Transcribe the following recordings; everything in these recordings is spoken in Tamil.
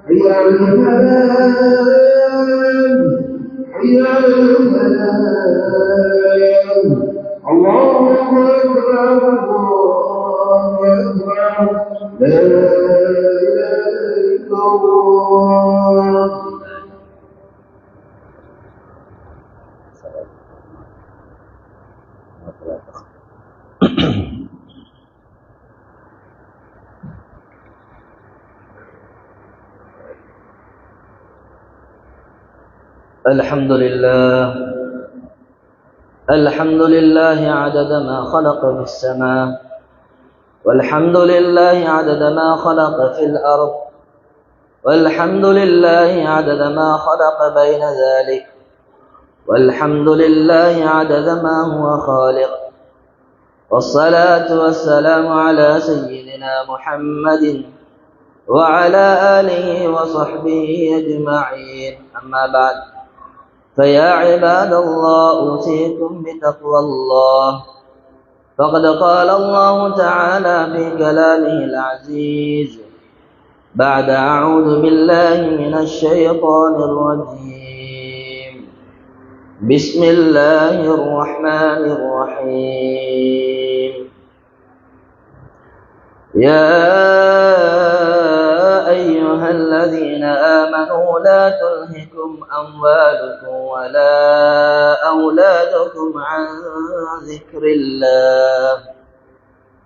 حي على الفلاح حي على الفلاح الله أكبر الله أكبر لا إله إلا الله. الحمد لله عدد ما خلق في السماء، والحمد لله عدد ما خلق في الأرض، والحمد لله عدد ما خلق بين ذلك، والحمد لله عدد ما هو خالق. والصلاة والسلام على سيدنا محمد وعلى آله وصحبه أجمعين. أما بعد، فيا عباد الله أوصيكم بتقوى الله، فقد قال الله تعالى في كلامه العزيز بعد أعوذ بالله من الشيطان الرجيم بسم الله الرحمن الرحيم. يا أيها الذين آمنوا لا تلهكم أموالكم ولا أولادكم عن ذكر الله،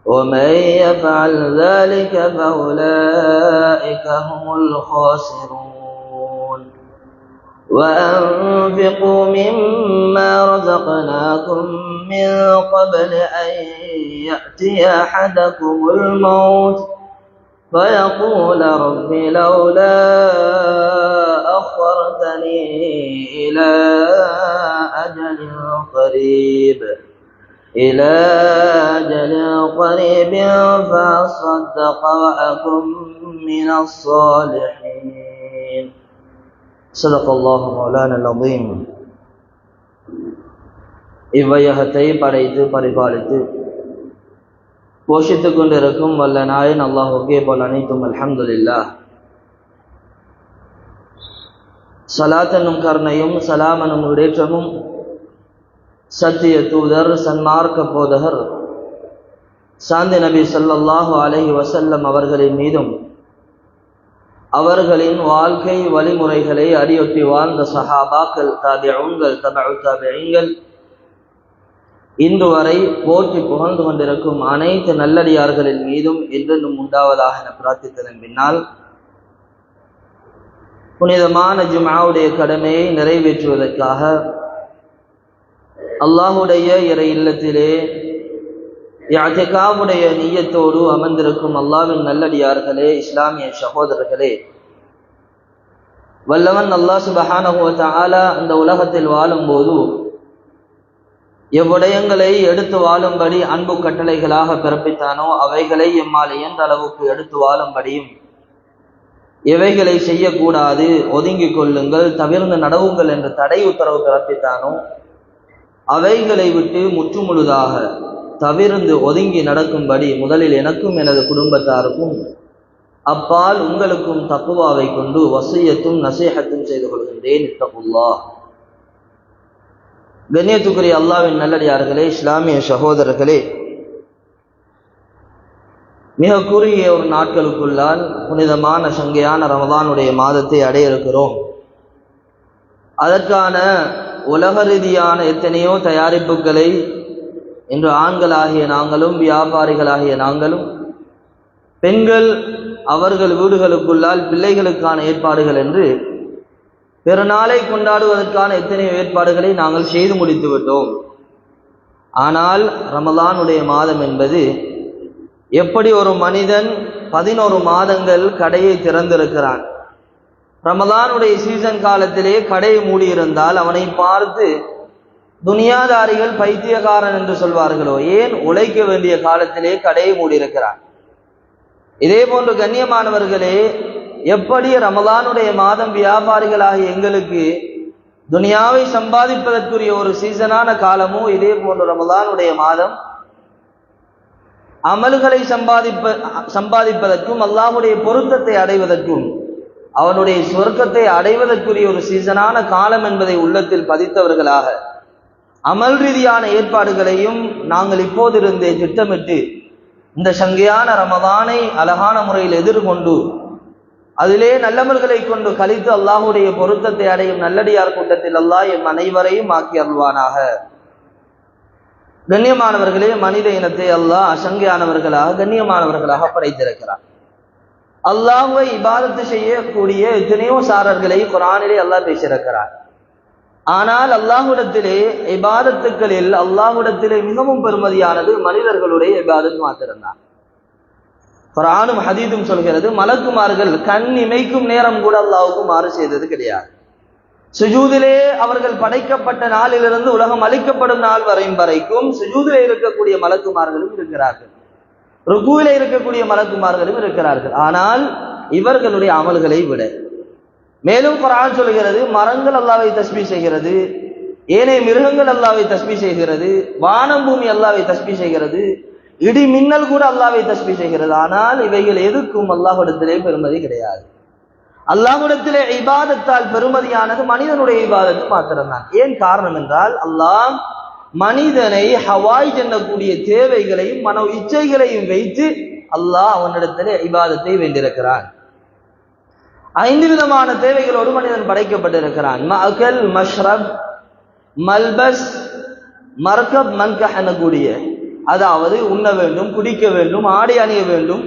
ومن يفعل ذلك فأولئك هم الخاسرون. وأنفقوا مما رزقناكم من قبل أن يأتي أحدكم الموت فيقول رب لولا أخرتني إلى أجل قريب فأصدق وأكن من الصالحين. صدق الله مولانا العظيم. இவ்வையகத்தை படைத்து பரிபாலித்து போஷித்துக் கொண்டிருக்கும் வல்ல நாயன் அல்லாஹுக்கே போல் அனைத்தும் அல்ஹம்துலில்லாஹ். சலாத்தனும் கருணையும் சலாமனும் இடேற்றமும் சத்திய தூதர் சன்மார்க்க போதகர் சாந்தி நபி ஸல்லல்லாஹு அலைஹி வஸல்லம் அவர்களின் மீதும் அவர்களின் வாழ்க்கை வழிமுறைகளை அடியொற்றி வாழ்ந்த சஹாபாக்கள், தாபிஊன்கள், தபஉ தாபிஈன்கள், இன்று வரை போற்றி புகழ்ந்து கொண்டிருக்கும் அனைத்து நல்லடியார்களின் மீதும் என்றென்றும் உண்டாவதாக என பிரார்த்தித்ததன் பின்னால், புனிதமான ஜும்ஆவுடைய கடமையை நிறைவேற்றுவதற்காக அல்லாஹுடைய இறை இல்லத்திலே இஅ்திகாஃபுடைய நிய்யத்தோடு அமர்ந்திருக்கும் அல்லாஹ்வின் நல்லடியார்களே, இஸ்லாமிய சகோதரர்களே, வல்லவன் அல்லாஹ் சுப்ஹானஹு வ தஆலா அந்த உலகத்தில் வாழும்போது எவ்விடயங்களை எடுத்து வாழும்படி அன்பு கட்டளைகளாக பிறப்பித்தானோ அவைகளை எம்மால் இயன்ற அளவுக்கு எடுத்து வாழும்படியும், எவைகளை செய்யக்கூடாது ஒதுங்கிக் கொள்ளுங்கள், தவிர்ந்து நடவுங்கள் என்று தடை உத்தரவு பிறப்பித்தானோ அவைகளை விட்டு முற்றுமுழுதாக தவிர்ந்து ஒதுங்கி நடக்கும்படி முதலில் எனக்கும் எனது குடும்பத்தாருக்கும் அப்பால் உங்களுக்கும் தக்வாவை கொண்டு வசியத்தும் நசீஹத்தும் செய்து கொள்கின்றேன். இத்தகுல்லாஹ். கண்ணியத்துக்குரிய அல்லாஹ்வின் நல்லடியார்களே, இஸ்லாமிய சகோதரர்களே, மிக குறுகிய ஒரு நாட்களுக்குள்ளால் புனிதமான சங்கையான ரமதானுடைய மாதத்தை அடைய இருக்கிறோம். அதற்கான உலக ரீதியான எத்தனையோ தயாரிப்புகளை இன்று ஆண்களாகிய நாங்களும், வியாபாரிகளாகிய நாங்களும், பெண்கள் அவர்கள் வீடுகளுக்குள்ளால் பிள்ளைகளுக்கான ஏற்பாடுகள் என்று பெருநாளை கொண்டாடுவதற்கான எத்தனையோ ஏற்பாடுகளை நாங்கள் செய்து முடித்து விட்டோம். ஆனால் ரமலானுடைய மாதம் என்பது எப்படி ஒரு மனிதன் 11 மாதங்கள் கடையை திறந்திருக்கிறான், ரமலானுடைய சீசன் காலத்திலே கடையை மூடியிருந்தால் அவனை பார்த்து துனியாதாரிகள் பைத்தியக்காரன் என்று சொல்வார்களோ, ஏன் உழைக்க வேண்டிய காலத்திலே கடையை மூடியிருக்கிறான். இதே போன்று கண்ணியமானவர்களே, எப்படி ரமலானுடைய மாதம் வியாபாரிகளாகிய எங்களுக்கு துனியாவை சம்பாதிப்பதற்குரிய ஒரு சீசனான காலமோ, இதே போன்று ரமலானுடைய மாதம் அமல்களை சம்பாதிப்பதற்கும் அல்லாஹ்வுடைய பொருத்தத்தை அடைவதற்கும் அவனுடைய சொர்க்கத்தை அடைவதற்குரிய ஒரு சீசனான காலம் என்பதை உள்ளத்தில் பதித்தவர்களாக அமல் ரீதியான ஏற்பாடுகளையும் நாங்கள் இப்போதிருந்தே திட்டமிட்டு இந்த சங்கையான ரமதானை அழகான முறையில் எதிர்கொண்டு அதிலே நல்லமல்களை கொண்டு கழித்து அல்லாஹ்வுடைய பொருத்தத்தை அடையும் நல்லடியார் கூட்டத்தில் அல்லாஹ் எம் அனைவரையும் ஆக்கி அருள்வானாக. கண்ணியமானவர்களே, மனித இனத்தை அல்லாஹ் அசங்கையானவர்களாக கண்ணியமானவர்களாக படைத்திருக்கிறார். அல்லாஹ்வை இபாதத்து செய்யக்கூடிய எத்தனையோ சாரர்களை குர்ஆனிலே அல்லாஹ் பேசியிருக்கிறார். ஆனால் அல்லாஹ்விடத்திலே இபாதத்துக்களில் அல்லாஹ்விடத்திலே மிகவும் பெருமதியானது மனிதர்களுடைய இபாதத் மாத்திரம்தான். குர்ஆனும் ஹதீஸும் சொல்கிறது, மலக்குமார்கள் கண் இமைக்கும் நேரம் கூட அல்லாஹ்வுக்கு மாறு செய்தது கிடையாது. சுஜூதிலே அவர்கள் படைக்கப்பட்ட நாளிலிருந்து உலகம் அளிக்கப்படும் நாள் வரைக்கும் சுஜூதிலே இருக்கக்கூடிய மலக்குமார்களும் இருக்கிறார்கள், ருக்குவிலே இருக்கக்கூடிய மலக்குமார்களும் இருக்கிறார்கள். ஆனால் இவர்களுடைய அமல்களை விட மேலும் குர்ஆன் சொல்கிறது, மரங்கள் அல்லாஹ்வை தஸ்பீஹ் செய்கிறது, ஏனைய மிருகங்கள் அல்லாஹ்வை தஸ்பீஹ் செய்கிறது, வானம் பூமி அல்லாஹ்வை தஸ்பீஹ் செய்கிறது, இடி மின்னல் கூட அல்லாஹ்வை தஸ்பீஹ் செய்கிறது. ஆனால் இவைகள் எதுக்கும் அல்லாஹ்விடத்திலே பெருமதி கிடையாது. அல்லாஹ்விடத்திலே இபாதத்தால் பெருமதியானது மனிதனுடைய இபாதத்து மாத்திரம்தான். ஏன் காரணம் என்றால், அல்லாஹ் மனிதனை ஹவாய் செல்லக்கூடிய தேவைகளையும் மன இச்சைகளையும் வைத்து அல்லாஹ் அவனிடத்திலே இபாதத்தை வேண்டியிருக்கிறான். 5 விதமான தேவைகளோடு மனிதன் படைக்கப்பட்டிருக்கிறான். மஅகல், மஷ்ரப், மல்பஸ், மர்கப், மன்கஹ் எனக்கூடிய, அதாவது உண்ண வேண்டும், குடிக்க வேண்டும், ஆடை அணிய வேண்டும்,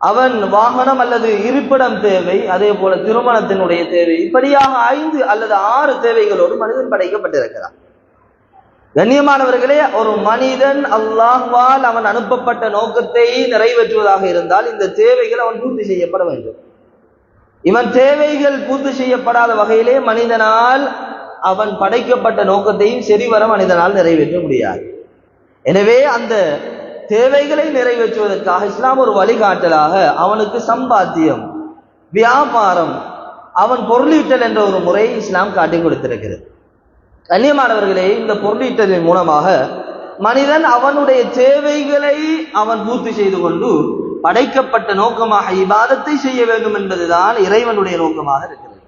அவன் வாகனம் அல்லது இருப்பிடம் தேவை, அதே போல திருமணத்தினுடைய தேவை, இப்படியாக 5 அல்லது 6 தேவைகளோடு மனிதன் படைக்கப்பட்டிருக்கிறான். கண்ணியமானவர்களே, ஒரு மனிதன் அல்லாஹ்வால் அவன் அனுப்பப்பட்ட நோக்கத்தை நிறைவேற்றுவதாக இருந்தால் இந்த தேவைகள் அவன் பூர்த்தி செய்யப்பட வேண்டும். இவன் தேவைகள் பூர்த்தி செய்யப்படாத வகையிலே மனிதனால் அவன் படைக்கப்பட்ட நோக்கத்தையும் சரிவர மனிதனால் நிறைவேற்ற முடியாது. எனவே அந்த தேவைகளை நிறைவேற்றுவதற்காக இஸ்லாம் ஒரு வழிகாட்டலாக அவனுக்கு சம்பாத்தியம், வியாபாரம், அவன் பொருளீட்டல் என்ற ஒரு முறையை இஸ்லாம் காட்டி கொடுத்திருக்கிறது. கண்ணியமானவர்களே, இந்த பொருளீட்டலின் மூலமாக மனிதன் அவனுடைய தேவைகளை அவன் பூர்த்தி செய்து கொண்டு படைக்கப்பட்ட நோக்கமாக இபாதத்தை செய்ய வேண்டும் என்பதுதான் இறைவனுடைய நோக்கமாக இருக்கிறது.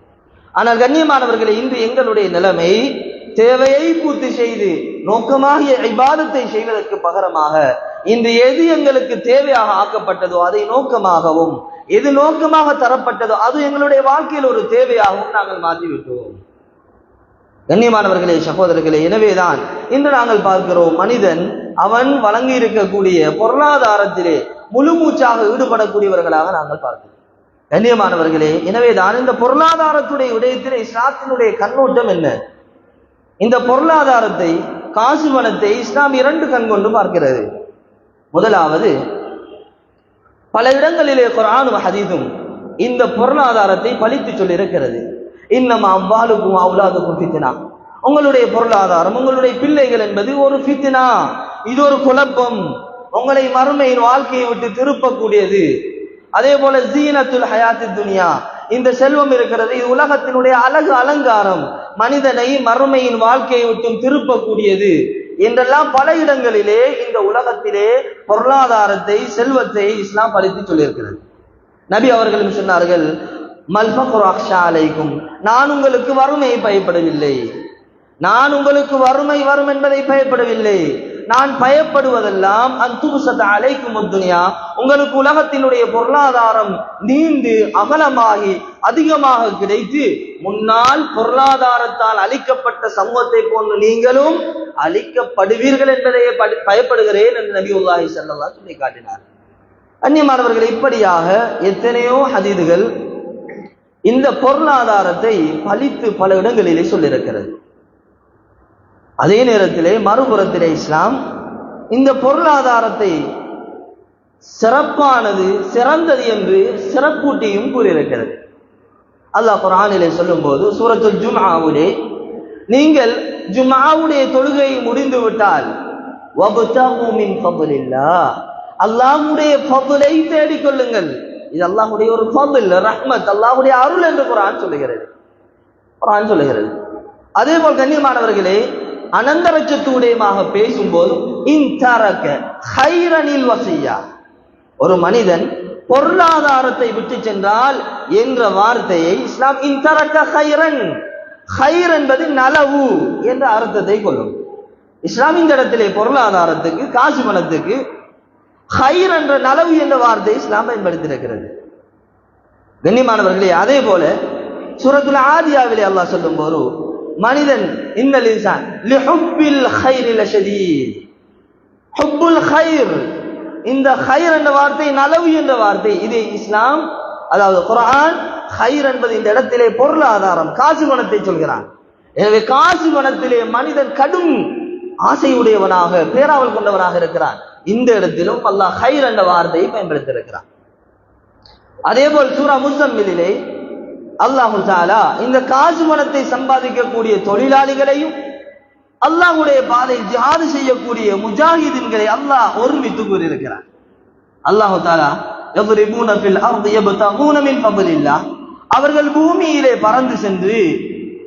ஆனால் கண்ணியமானவர்களே, இன்று எங்களுடைய நிலைமை தேவையை பூர்த்தி செய்து நோக்கமாகிய இபாதத்தை செய்வதற்கு பகரமாக இன்று எது எங்களுக்கு தேவையாக ஆக்கப்பட்டதோ அதை நோக்கமாகவும், எது நோக்கமாக தரப்பட்டதோ அது எங்களுடைய வாழ்க்கையில் ஒரு தேவையாகவும் நாங்கள் மாற்றிவிட்டோம். கண்ணியமானவர்களே, சகோதரர்களே, எனவேதான் இன்று நாங்கள் பார்க்கிறோம், மனிதன் அவன் வழங்கி இருக்கக்கூடிய பொருளாதாரத்திலே முழு மூச்சாக ஈடுபடக்கூடியவர்களாக நாங்கள் பார்க்கிறோம். கண்ணியமானவர்களே, எனவேதான் இந்த பொருளாதாரத்துடைய விடயத்திலே இஸ்லாத்தினுடைய கண்ணோட்டம் என்ன? இந்த பொருளாதாரத்தை, காசு பணத்தை இஸ்லாம் 2 கண் கொண்டு பார்க்கிறது. முதலாவது, பல இடங்களிலே குர்ஆனும் ஹதீஸும் இந்த பொருளாதாரத்தை பழித்து சொல்லி இருக்கிறது. இன்னமா அம்வாலுக்கும் அவுலாதுக்கும் ஃபித்னா, உங்களுடைய பொருளாதாரம், உங்களுடைய பிள்ளைகள் என்பது ஒரு ஃபித்னா, இது ஒரு குழப்பம், உங்களை மறுமையின் வாழ்க்கையை விட்டு திருப்பக்கூடியது. அதே போல ஜீனத்துல் ஹயாத்தி துனியா, இந்த செல்வம் இருக்கிறது, இது உலகத்தினுடைய அழகு அலங்காரம், மனிதனை மறுமையின் வாழ்க்கையை விட்டும் திருப்பக்கூடியது என்றெல்லாம் பல இடங்களிலே இந்த உலகத்திலே பொருளாதாரத்தை, செல்வத்தை இஸ்லாம் பழித்து சொல்லியிருக்கிறது. நபி அவர்களும் சொன்னார்கள், மல்ஃபக்ரு அக்ஷா அலைக்கும், நான் உங்களுக்கு வறுமையை பயப்படவில்லை, நான் உங்களுக்கு வறுமை வரும் என்பதை பயப்படவில்லை, நான் பயப்படுவதெல்லாம் அன்துபுசத அலைக்கும் துனியா, உங்களுக்கு உலகத்தினுடைய பொருளாதாரம் நீண்டு அகலமாகி அதிகமாக கிடைத்து முன்னால் பொருளாதாரத்தால் அளிக்கப்பட்ட சமூகத்தை போன்று நீங்களும் அளிக்கப்படுவீர்கள் என்பதை பயப்படுகிறேன் என்று நபியுல்லாஹி ஸல்லல்லாஹு அலைஹி சொல்லி காட்டினார். அந்நியமானவர்கள், இப்படியாக எத்தனையோ ஹதீதுகள் இந்த பொருளாதாரத்தை பழித்து பல இடங்களிலே சொல்லியிருக்கிறது. அதே நேரத்திலே மறுபுறத்திலே இஸ்லாம் இந்த பொருளாதாரத்தை சிறப்பானது, சிறந்தது என்று சிறப்பூட்டியும் கூறியிருக்கிறது. அல்லாஹ் குர்ஆனிலே சொல்லும் போது சூரத்துல் ஜும்ஆவிலே, நீங்கள் ஜும்ஆவுடைய தொழுகையை முடிந்து விட்டால் வப்தகு மின் ஃபضலில்லாஹ், அல்லாஹ்வுடைய ஃபضலை தேடிக் கொள்ளுங்கள். இது அல்லாஹ்வுடைய ஒரு ஃபضல், ரஹ்மத், அல்லாஹ்வுடைய அருள் என்று குர்ஆன் சொல்லுகிறது. அதே போல் கண்ணியமானவர்களே, அனந்தரட்சத்துடையமாக பேசும்போது இன்தரக ஹைரனில் வசியா, ஒரு மனிதன் பொருளாதாரத்தை விட்டு சென்றால் என்ற வார்த்தையை இஸ்லாம் இன்தரக ஹைரன், ஹைர் என்பது நலவு என்ற அர்த்தத்தை கொள்ளும். இஸ்லாம் இந்த இடத்திலே பொருளாதாரத்துக்கு, காசு பணத்துக்கு ஹைர் என்ற நலவு என்ற வார்த்தை இஸ்லாம் பயன்படுத்தியிருக்கிறது. கண்ணியமானவர்களே, அதே போல சூரத்துல் ஆதியாவிலே அல்லாஹ் சொல்லும் போது மனிதன் இன்னல் இன்சான் லிஹுப்பில் கைரி லஷதீத், ஹுப்புல் கைர், இந்த கைர் என்ற வார்த்தை நலவு என்ற வார்த்தை இதை இஸ்லாம், அதாவது குர்ஆன் கைர் என்பது இந்த இடத்திலே பொருளாதாரம், காசு பணத்தை சொல்கிறான். எனவே காசு பணத்திலே மனிதன் கடும் ஆசையுடையவனாக, பேராவல் கொண்டவனாக இருக்கிறான். இந்த இடத்திலும் அல்லாஹ் கைர் என்ற வார்த்தையை பயன்படுத்தி இருக்கிறான். அதே போல் சூரா முஸம்மிலிலே அல்லாஹு தஆலா இந்த காசு பணத்தை சம்பாதிக்கக்கூடிய தொழிலாளிகளையும் அல்லாஹ்வுடைய பாதையில் ஜிஹாது செய்யக்கூடிய முஜாஹிதீன்களை அல்லாஹ் ஒருமித்து கூறியிருக்கிறார். அல்லாஹு தஆலா யضربون في الارض يبتغون من فضل الله, அவர்கள் பூமியிலே பறந்து சென்று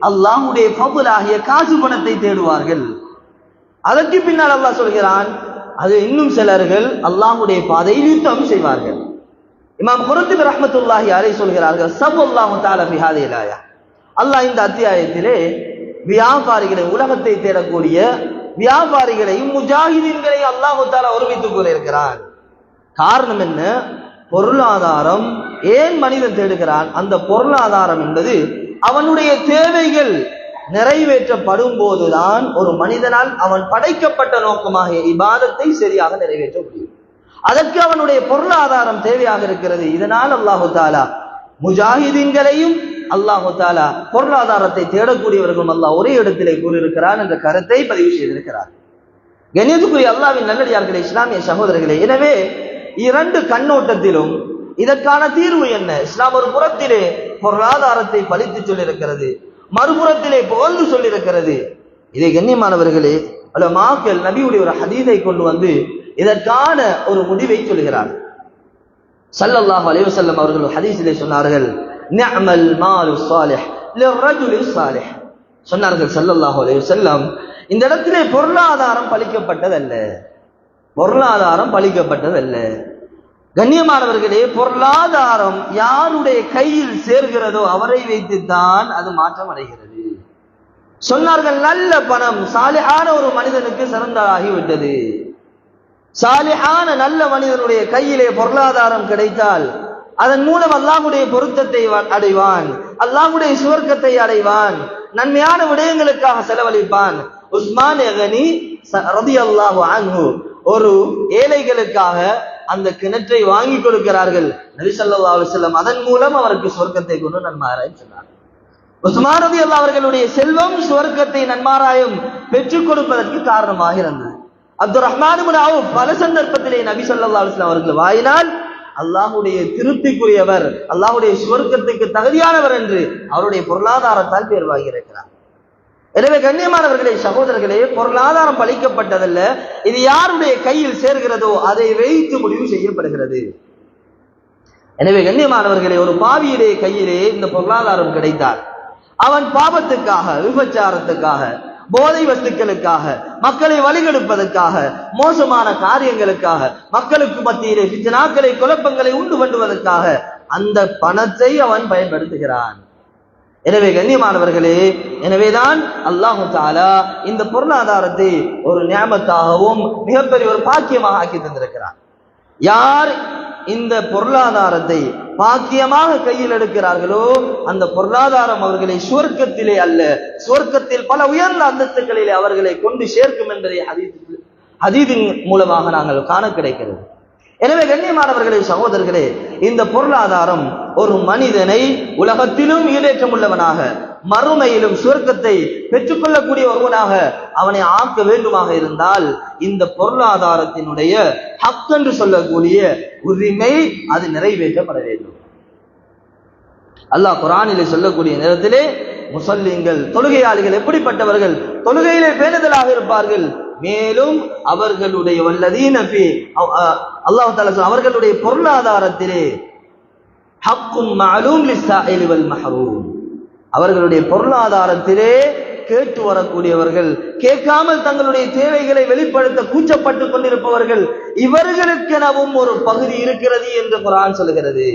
அல்லாஹ்வுடைய ஃபضலாகிய காசு பணத்தை தேடுவார்கள். அதற்கு பின்னால் அல்லாஹ் சொல்கிறான், அது இன்னும் சிலர்கள் அல்லாஹ்வுடைய பாதையில் யுத்தம் செய்வார்கள். இமாம் குர்துபி ரஹ்மத்துல்லாஹி அலைஹி சொல்கிறார்கள், ஸல்லல்லாஹு தஆலா ஃபி ஹாதிஹில் ஆயா, அல்லாஹ் இந்த அத்தியாயத்திலே வியாபாரிகளை, உலகத்தை தேடக்கூடிய வியாபாரிகளையும் முஜாஹிதீன்களையும் அல்லாஹு தஆலா ஒருமித்து கூறியிருக்கிறான். காரணம் என்ன? பொருளாதாரம் ஏன் மனிதன் தேடுகிறான்? அந்த பொருளாதாரம் என்பது அவனுடைய தேவைகள் நிறைவேற்றப்படும் போதுதான் ஒரு மனிதனால் அவன் படைக்கப்பட்ட நோக்கமாக இபாதத்தை சரியாக நிறைவேற்ற முடியும். அதற்கு அவனுடைய பொருளாதாரம் தேவையாக இருக்கிறது. இதனால் அல்லாஹு தஆலா முஜாஹிதீன்களையும் அல்லாஹு தஆலா பொருளாதாரத்தை தேடக்கூடியவர்களும் அல்லாஹ் ஒரே இடத்திலே கூறியிருக்கிறான் என்ற கருத்தை பதிவு செய்திருக்கிறார். கண்ணியத்துக்குரிய அல்லாஹ்வின் நல்லடியார்களே, இஸ்லாமிய சகோதரர்களே, எனவே இரண்டு கண்ணோட்டத்திலும் இதற்கான தீர்வு என்ன? இஸ்லாம் ஒரு புறத்திலே பொருளாதாரத்தை பழித்து சொல்லியிருக்கிறது, மறுபுறத்திலே புகழ்ந்து சொல்லியிருக்கிறது. இதை கண்ணியமானவர்களே உலமாக்கள் நபியுடைய ஒரு ஹதீஸை கொண்டு வந்து இதற்கான ஒரு முடிவை சொல்கிறார். ஸல்லல்லாஹு அலைஹி வஸல்லம் அவர்கள் ஹதீஸிலே சொன்னார்கள், நிஅமல் மாலு ஸாலிஹ் லிர்ரஜுலி ஸாலிஹ், சொன்னார்கள் ஸல்லல்லாஹு அலைஹி வஸல்லம், இந்த இடத்திலே பொருளாதாரம் பழிக்கப்பட்டதல்ல, பொருளாதாரம் பழிக்கப்பட்டதல்ல. கண்ணியமானவர்களே, பொருளாதாரம் யாருடைய கையில் சேர்கிறதோ அவரை வைத்துத்தான் அது மாற்றம் அடைகிறது. சொன்னார்கள், நல்ல பணம் சாலிஹான ஒரு மனிதனுக்கு சிறந்ததாகிவிட்டது. சாலிஹான நல்ல மனிதனுடைய கையிலே பொருளாதாரம் கிடைத்தால் அதன் மூலம் அல்லாஹ்வுடைய பொருத்தத்தை அடைவான், அல்லாஹ்வுடைய சுவர்க்கத்தை அடைவான், நன்மையான விடயங்களுக்காக செலவழிப்பான். உஸ்மான் கனி ரலியல்லாஹு அன்ஹு ஒரு ஏழைகளுக்காக அந்த கிணற்றை வாங்கி கொடுக்கிறார்கள். நபி ஸல்லல்லாஹு அலைஹி வஸல்லம் அதன் மூலம் அவருக்கு சுவர்க்கத்தை கொண்டு நன்மாராயம் சொன்னார். உஸ்மான் ரலியல்லாஹு அவர்களுடைய செல்வம் சுவர்க்கத்தை நன்மாராயம் பெற்றுக் கொடுப்பதற்கு காரணமாக இருந்தது. அப்துர் ரஹ்மான் இப்னு அவுஃப் பல சந்தர்ப்பத்திலே நபி ஸல்லல்லாஹு அலைஹி வஸல்லம் அவர்கள் வாயினால் அல்லாஹ்வுடைய திருப்திக்குரியவர், அல்லாஹ்வுடைய சுவர்க்கத்துக்கு தகுதியானவர் என்று அவருடைய பொருளாதாரத்தால் பேர் வாங்கியிருக்கிறார். எனவே கண்ணியமானவர்களே, சகோதரர்களே, பொருளாதாரம் பழிக்கப்பட்டதல்ல, இது யாருடைய கையில் சேர்கிறதோ அதை வைத்து முடிவு செய்யப்படுகிறது. எனவே கண்ணியமானவர்களே, ஒரு பாவியுடைய கையிலே இந்த பொருளாதாரம் கிடைத்தால் அவன் பாவத்துக்காக, விபச்சாரத்துக்காக, போதை வஸ்துக்களுக்காக, மக்களை வழிகெடுப்பதற்காக, மோசமான காரியங்களுக்காக, மக்களுக்கு மத்தியிலே ஃபித்னாக்களை, குழப்பங்களை உண்டு பண்ணுவதற்காக அந்த பணத்தை அவன் பயன்படுத்துகிறான். எனவே கண்ணியமானவர்களே, எனவேதான் அல்லாஹு தஆலா இந்த பொருளாதாரத்தை ஒரு நியமத்தாகவும் மிகப்பெரிய ஒரு பாக்கியமாக ஆக்கி தந்திருக்கிறார். யார் இந்த பொருளாதாரத்தை பாக்கியமாக கையில் எடுக்கிறார்களோ அந்த பொருளாதாரம் அவர்களை சுவர்க்கத்திலே அல்ல, சுவர்க்கத்தில் பல உயர்ந்த அந்தஸ்துகளிலே அவர்களை கொண்டு சேர்க்கும் என்பதை ஹதீஸின் மூலமாக நாங்கள் காண கிடைக்கிறது. எனவே கண்ணியமானவர்களே, சகோதரர்களே, இந்த பொருளாதாரம் ஒரு மனிதனை உலகத்திலும் ஈடேற்றம் உள்ளவனாக, மறுமையிலும் சுவர்க்கத்தை பெற்றுக்கொள்ளக்கூடிய ஒருவனாக அவனை ஆக்க வேண்டுமாக இருந்தால் இந்த பொருளாதாரத்தினுடைய ஹக் என்று சொல்லக்கூடிய உரிமை அது நிறைவேற்றப்பட வேண்டும். அல்லாஹ் குர்ஆனிலே சொல்லக்கூடிய நேரத்திலே முஸல்லிங்கள், தொழுகையாளிகள் எப்படிப்பட்டவர்கள்? தொழுகையிலே பேணுதலாக இருப்பார்கள். மேலும் அவர்களுடைய வல்லதீன ஃபீ அல்லாஹ் தஆலா அவர்களுடைய பொருளாதாரத்திலே ஹக்கும் மஅலூம் லிஸ்ஸாயிலி வல் மஹ்ரூம், அவர்களுடைய பொருளாதாரத்திலே கேட்டு வரக்கூடியவர்கள், கேட்காமல் தங்களுடைய தேவைகளை வெளிப்படுத்த கூச்சப்பட்டு கொண்டிருப்பவர்கள், இவர்களுக்கெனவும் ஒரு பகுதி இருக்கிறது என்று குர்ஆன் சொல்கிறது.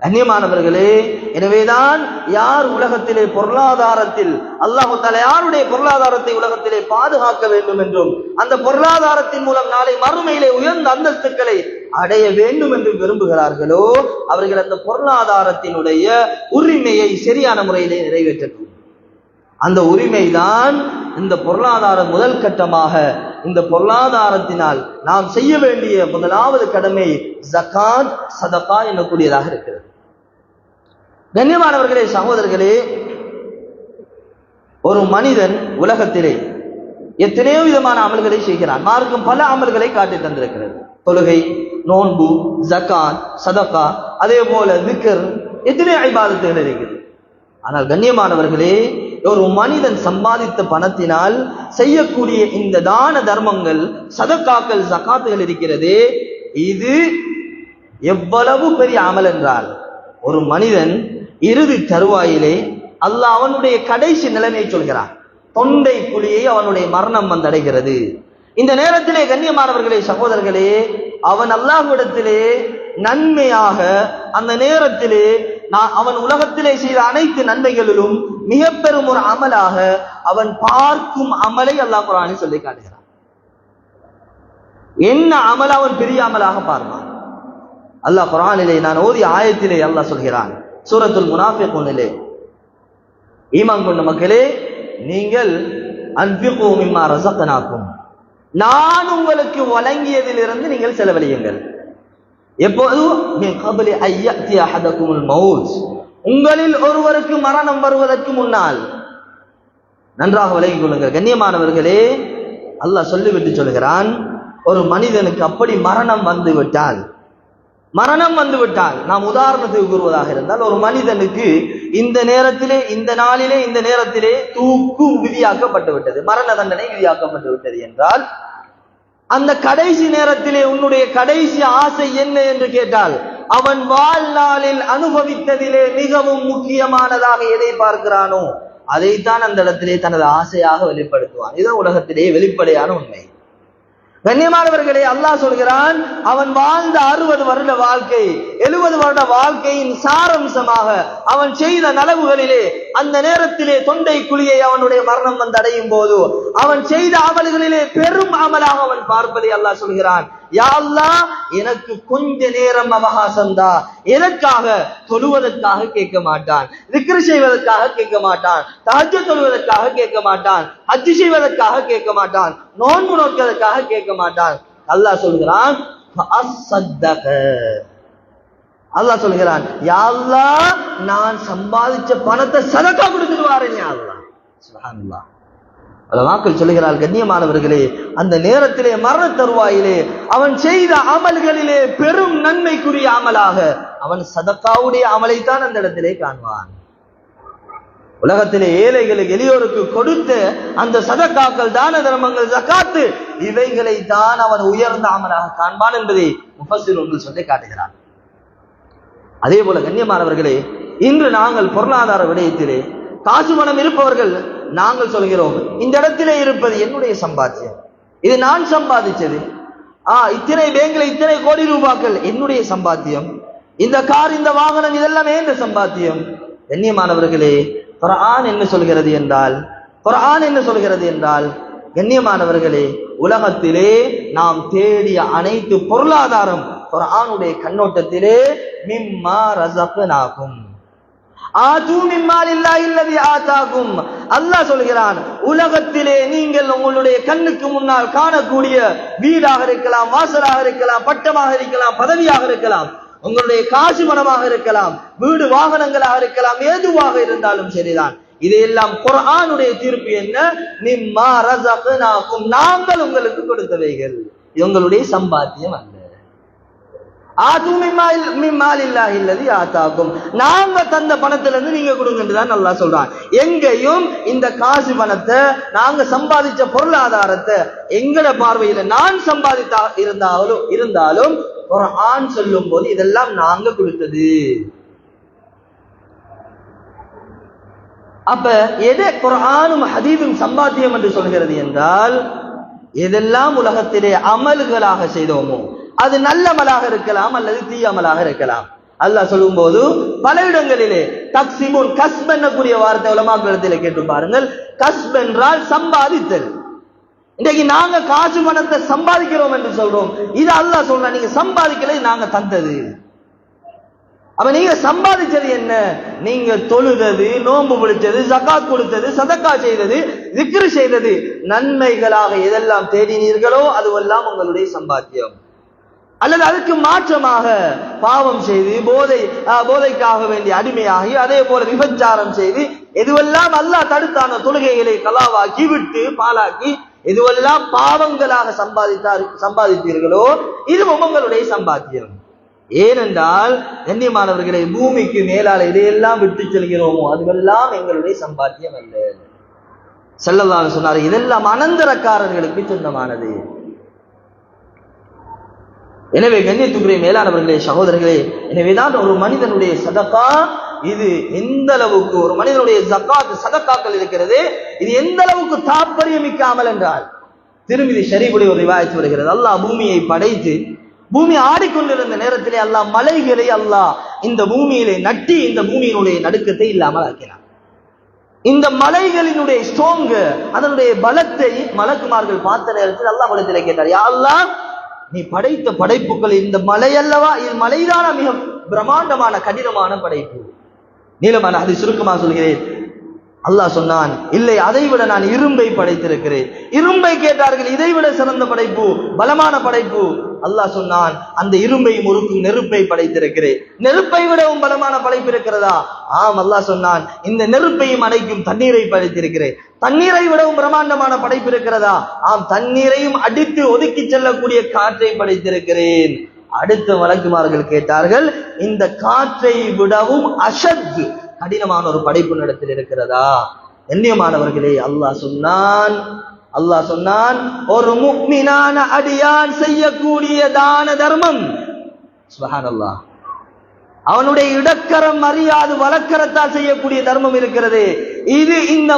கண்ணியமானவர்களே, எனவேதான் யார் உலகத்திலே பொருளாதாரத்தில் அல்லாஹ் தஆலா யாருடைய பொருளாதாரத்தை உலகத்திலே பாதுகாக்க வேண்டும் என்றும் அந்த பொருளாதாரத்தின் மூலம் நாளை மறுமையிலே உயர்ந்த அந்தஸ்துக்களை அடைய வேண்டும் என்று விரும்புகிறார்களோ அவர்கள் அந்த பொருளாதாரத்தினுடைய உரிமையை சரியான முறையிலே நிறைவேற்றட்டும். அந்த உரிமைதான் இந்த பொருளாதார முதல் கட்டமாக இந்த பொருளாதாரத்தினால் நாம் செய்ய வேண்டிய முதலாவது கடமை ஜகாத் சதகா எனக்கூடியதாக இருக்கிறது. கண்ணியமானவர்களே, சகோதரர்களே, ஒரு மனிதன் உலகத்திலே எத்தனையோ விதமான அமல்களை செய்கிறான். மார்க்கம் பல அமல்களை காட்டி தந்திருக்கிறது. தொழுகை, நோன்பு, ஜகாத், சதகா, அதே போல திக்ர், எத்தனையோ இபாதத்துகள் இருக்குது. ஆனால் கண்ணியமானவர்களே, ஒரு மனிதன் சம்பாதித்த பணத்தினால் செய்யக்கூடிய இந்த தான தர்மங்கள், சதகாக்கள், ஜகாத்துகள் இருக்கிறது, இது எவ்வளவு பெரிய அமல் என்றால் ஒரு மனிதன் இறுதி தருவாயிலே அல்லாஹ் அவனுடைய கடைசி நிலைமையை சொல்கிறான். தொண்டை குழியை அவனுடைய மரணம் வந்தடைகிறது. இந்த நேரத்திலே கண்ணியமானவர்களே, சகோதரர்களே, அவன் அல்லாஹ்விடத்திலே நன்மையாக அந்த நேரத்திலே அவன் உலகத்திலே செய்த அனைத்து நன்மைகளிலும் மிக பெரும் ஒரு அமலாக அவன் பார்க்கும் அமலை அல்லாஹ் குர்ஆனில் சொல்லி காட்டுகிறான். என்ன அமல் அவன் பெரிய அமலாக பார்ப்பான்? அல்லாஹ் குர்ஆனிலே நான் ஓதிய ஆயத்திலே அல்லாஹ் சொல்கிறான், சூரத்துல் முனாஃபிகூனிலே, ஈமான் கொண்ட மக்களே, நீங்கள் அன்ஃபிகு மிம்மா ரஸக்னாக்கும், நான் உங்களுக்கு வழங்கியதிலிருந்து நீங்கள் செலவழியுங்கள். எப்போது? மின் கப்லி ஐயத்தி அஹதகுமுல் மௌத், உங்களில் ஒருவருக்கு மரணம் வருவதற்கு முன்னால். நன்றாக விளங்கிக் கொள்ளுங்கள் கண்ணியமானவர்களே. அல்லாஹ் சொல்லிவிட்டு சொல்கிறான், ஒரு மனிதனுக்கு அப்படி மரணம் வந்துவிட்டால் நாம் உதாரணத்துக்கு கூறுவதாக இருந்தால், ஒரு மனிதனுக்கு இந்த நேரத்திலே, இந்த நாளிலே, இந்த நேரத்திலே தூக்கு விதியாக்கப்பட்டு விட்டது, மரண தண்டனை விதியாக்கப்பட்டு விட்டது என்றால், அந்த கடைசி நேரத்திலே உன்னுடைய கடைசி ஆசை என்ன என்று கேட்டால், அவன் வாழ்நாளில் அனுபவித்ததிலே மிகவும் முக்கியமானதாக எதை பார்க்கிறானோ அதைத்தான் அந்த இடத்திலே தனது ஆசையாக வெளிப்படுத்துவான். இதுதான் உலகத்திலே வெளிப்படையான உண்மை. கண்ணியமானவர்களே, அல்லாஹ் சொல்கிறான், அவன் வாழ்ந்த 60 வருட வாழ்க்கை, 70 வருட வாழ்க்கையின் சாரம்சமாக அவன் செய்த நலவுகளிலே அந்த நேரத்திலே தொண்டை குழியை அவனுடைய மரணம் வந்து அடையும் போது அவன் செய்த அமல்களிலே பெரும் அமலாக அவன் பார்ப்பதை அல்லாஹ் சொல்கிறான், யா அல்லாஹ், எனக்கு கொஞ்ச நேரம் அவகாசம் தான். எதற்காக? தொழுவதற்காக கேட்க மாட்டான், திக்ர் செய்வதற்காக கேட்க மாட்டான், தஹஜ்ஜுத் தொழுவதற்காக கேட்க மாட்டான், ஹஜ் செய்வதற்காக கேட்க மாட்டான், நோன்பு நோக்கிறதுக்காக கேட்க மாட்டான். அல்லாஹ் சொல்கிறான், அல்லாஹ் சொல்கிறான், யா அல்லாஹ், நான் சம்பாதிச்ச பணத்தை சதகா கொடுத்துட்டு வாரேன் யா அல்லாஹ். சுப்ஹானல்லாஹ். உலமாக்கள் சொல்லுகிறார்கள், கண்ணியமானவர்களே, அந்த நேரத்திலே மரண தருவாயிலே அவன் செய்த அமல்களிலே பெரும் நன்மைக்குரிய அமலாக அவன் சதக்காவுடைய அமலைத்தான் அந்த இடத்திலே காண்பான். உலகத்திலே ஏழைகளுக்கு, எளியோருக்கு கொடுத்த அந்த சதக்காக்கள், தான தர்மங்கள், ஜகாத்து, இவைகளை தான் அவன் உயர்ந்த அமலாக காண்பான் என்பதை முஃபஸ்ஸிரூன்கள் சொல்லி காட்டுகிறார். அதே போல கண்ணியமானவர்களே, இன்று நாங்கள் பொருளாதார விடயத்திலே காசு பணம் இருப்பவர்கள் நாங்கள் சொல்கிறோம், இந்த இடத்திலே இருப்பது என்னுடைய சம்பாத்தியம், இது நான் சம்பாதிச்சது, இத்தனை பேங்க்ல இத்தனை கோடி ரூபாய்கள் என்னுடைய சம்பாத்தியம், இந்த கார், இந்த வாகனம், இதெல்லாம் இந்த சம்பாத்தியம். கண்ணியமானவர்களே, குர்ஆன் என்ன சொல்கிறது என்றால், கண்ணியமானவர்களே, உலகத்திலே நாம் தேடிய அனைத்து பொருளாதாரம் குர்ஆனுடைய கண்ணோட்டத்திலே மிம்மா ரஸக்னாகும், அல்லாஹ் சொல்கிறான், உலகத்திலே நீங்கள் உங்களுடைய கண்ணுக்கு முன்னால் காணக்கூடிய வீடாக இருக்கலாம், வாசலாக இருக்கலாம், பட்டமாக இருக்கலாம், பதவியாக இருக்கலாம், உங்களுடைய காசு பணமாக இருக்கலாம், வீடு வாகனங்களாக இருக்கலாம், எதுவாக இருந்தாலும் சரிதான், இதையெல்லாம் குர்ஆனுடைய தீர்ப்பு என்ன? மிம்மா ரஸக்னாகும், நாங்கள் உங்களுக்கு கொடுத்தவைகள், உங்களுடைய சம்பாத்தியம் அல்ல. நாங்க தந்த பணத்திலிருந்து நீங்க கொடுங்கன்றதான் அல்லாஹ் சொல்றான். எங்கேயும் இந்த காசு பணத்தை, நாங்க சம்பாதிச்ச பொருளாதாரத்தை எங்கட பார்வையில நான் சம்பாதித்தா இருந்தாலும் குர்ஆன் சொல்லும் போது இதெல்லாம் நாங்க கொடுத்தது. அப்ப எதை குர்ஆனும் ஹதீஸும் சம்பாத்தியம் என்று சொல்கிறது என்றால், எதெல்லாம் உலகத்திலே அமல்களாக செய்தோமோ அது நல்ல அமலாக இருக்கலாம் அல்லது தீய அமலாக இருக்கலாம். அல்லாஹ் சொல்லும் போது பல இடங்களிலே தக்ஸிபுன் கஸ்ப் என்னக்கூடிய வார்த்தை உலமாக்களிடத்திலே கேட்டு பாருங்கள். கஸ்ப் என்றால் சம்பாதித்தல். இன்றைக்கு நாங்க காசு பணத்தை சம்பாதிக்கிறோம் என்று சொல்றோம். இது அல்லாஹ் சொல்ற, நீங்க சம்பாதிக்கல, நாங்க தந்தது. அப்ப நீங்க சம்பாதிச்சது என்ன? நீங்க தொழுதது, நோன்பு பிடிச்சது, ஜகாத் கொடுத்தது, சதக்கா செய்தது, திக்ர் செய்தது, நன்மைகளாக எதெல்லாம் தேடினீர்களோ அதுவெல்லாம் உங்களுடைய சம்பாத்தியம். அல்லது அதுக்கு மாற்றமாக பாவம் செய்து போதைக்காக வேண்டிய அடிமையாகி, அதே போல விபச்சாரம் செய்து, எதுவெல்லாம் அல்லாஹ் தடுத்தான தொழுகைகளை கலாவாக்கி விட்டு பாலாக்கி எதுவெல்லாம் பாவங்களாக சம்பாதித்தீர்களோ இது உங்களுடைய சம்பாத்தியம். ஏனென்றால் கண்ணியமானவர்களை, பூமிக்கு மேலால இதையெல்லாம் விட்டு செல்கிறோமோ அதுவெல்லாம் எங்களுடைய சம்பாத்தியம் அல்ல. ஸல்லல்லாஹு அலைஹி சொன்னார், இதெல்லாம் அனந்தரக்காரர்களுக்கு சொந்தமானது. எனவே கண்ணியத்துக்குரிய மேலானவர்களே, சகோதரர்களே, எனவேதான் ஒரு மனிதனுடைய சதகா இது எந்த அளவுக்கு, ஒரு மனிதனுடைய ஜகாத் சதகாக்கள் இருக்கிறது, இது எந்த அளவுக்கு தாற்பயமிக்காமல் என்றால், திருமிதி ஷரீஃபுடைய ஒரு ரிவாயத் வருகிறது. அல்லாஹ் பூமியை படைத்து பூமி ஆடிக்கொண்டிருந்த நேரத்திலே அல்லாஹ் மலைகளை அல்லாஹ் இந்த பூமியிலே நட்டி இந்த பூமியினுடைய நடுக்கத்தை இல்லாமல் ஆக்கினார். இந்த மலைகளினுடைய ஸ்ட்ராங், அதனுடைய பலத்தை மலக்குமார்கள் பார்த்த நேரத்தில் அல்லாஹ் பலத்திலே கேட்டார், யா அல்லாஹ், நீ படைத்த படைப்புகள் இந்த மலை அல்லவா? இது மலைதான மிக பிரம்மாண்டமான கடினமான படைப்பு. நீளமான அதை சுருக்கமாக சொல்கிறேன். அல்லாஹ் சொன்னான், இல்லை, அதை விட நான் இரும்பை படைத்திருக்கிறேன். இரும்பை கேட்டார்கள், இதை விட சிறந்த படைப்பு, பலமான படைப்பு. அல்லாஹ் சொன்னான், அந்த இரும்பை முறுக்கும் நெருப்பை படைத்திருக்கிறேன். நெருப்பை விடவும் பலமான படைப்பு இருக்கிறதா? ஆம். அல்லாஹ் சொன்னான், இந்த நெருப்பையும் அணைக்கும் தண்ணீரை படைத்திருக்கிறேன். தண்ணீரை விடவும் பிரம்மாண்டமான படைப்பு இருக்கிறதா? ஆம். தண்ணீரையும் அடித்து ஒதுக்கி செல்லக்கூடிய காற்றை படைத்திருக்கிறேன். அடுத்த வழக்குமார்கள் கேட்டார்கள், இந்த காற்றை விடவும் அஷத் கடினமான ஒரு படைப்பு நடத்தில் இருக்கிறதா? கண்ணியமானவர்களே, அல்லாஹ் சொன்னான், ஒரு முஃமினான அடியான் செய்யக்கூடிய தான தர்மம், சுப்ஹானல்லாஹ், அவனுடைய இடக்கரம் அறியாது வலக்கரத்தால் செய்யக்கூடிய தர்மம் இருக்கிறது. இது இந்த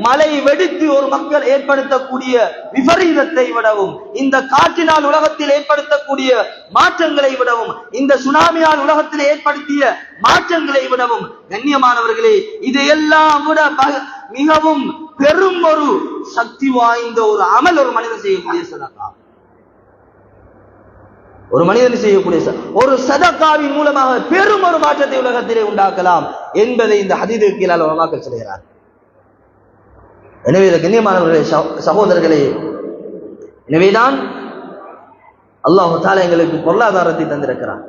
மலை வெடித்து ஒரு மக்கள் ஏற்படுத்தக்கூடிய விபரீதத்தை விடவும், இந்த காற்றினால் உலகத்தில் ஏற்படுத்தக்கூடிய மாற்றங்களை விடவும், இந்த சுனாமியால் உலகத்தில் ஏற்படுத்திய மாற்றங்களை விடவும், கண்ணியமானவர்களே, இதையெல்லாம் விட மிகவும் பெரும் ஒரு சக்தி வாய்ந்த ஒரு அமல் ஒரு மனிதன் செய்யக்கூடிய சதகா. ஒரு மனிதன் செய்யக்கூடிய ஒரு சதகாவின் மூலமாக பெரும் ஒரு மாற்றத்தை உலகத்திலே உண்டாக்கலாம் என்பதை இந்த ஹதீஸுக்கு கீழால் உலமாக்கள் சொல்கிறார். எனவே கண்ணியமானவர்களே, சகோதரர்களே, எனவேதான் அல்லாஹ் தஆலா எங்களுக்கு பொருளாதாரத்தை தந்திருக்கிறார்.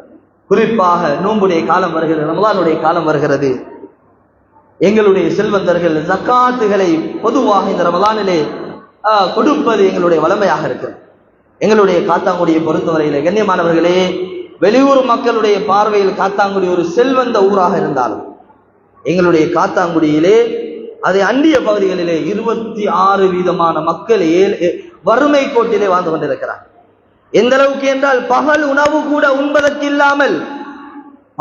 குறிப்பாக நோன்புடைய காலம் வருகிறது, ரமலானுடைய காலம் வருகிறது. எங்களுடைய செல்வந்தர்கள் ஜக்காத்துகளை பொதுவாக இந்த ரமலானிலே கொடுப்பது எங்களுடைய வளமையாக இருக்கிறது. எங்களுடைய காத்தாங்குடியை பொறுத்தவரையிலே கண்ணியமானவர்களே, வெளியூர் மக்களுடைய பார்வையில் காத்தாங்குடி ஒரு செல்வந்த ஊராக இருந்தாலும், எங்களுடைய காத்தாங்குடியிலே அதை அண்டிய பகுதிகளிலே 26% மக்கள் வறுமை கோட்டிலே வாழ்ந்து கொண்டிருக்கிறார். எந்த அளவுக்கு என்றால், பகல் உணவு கூட உண்பதற்கு இல்லாமல்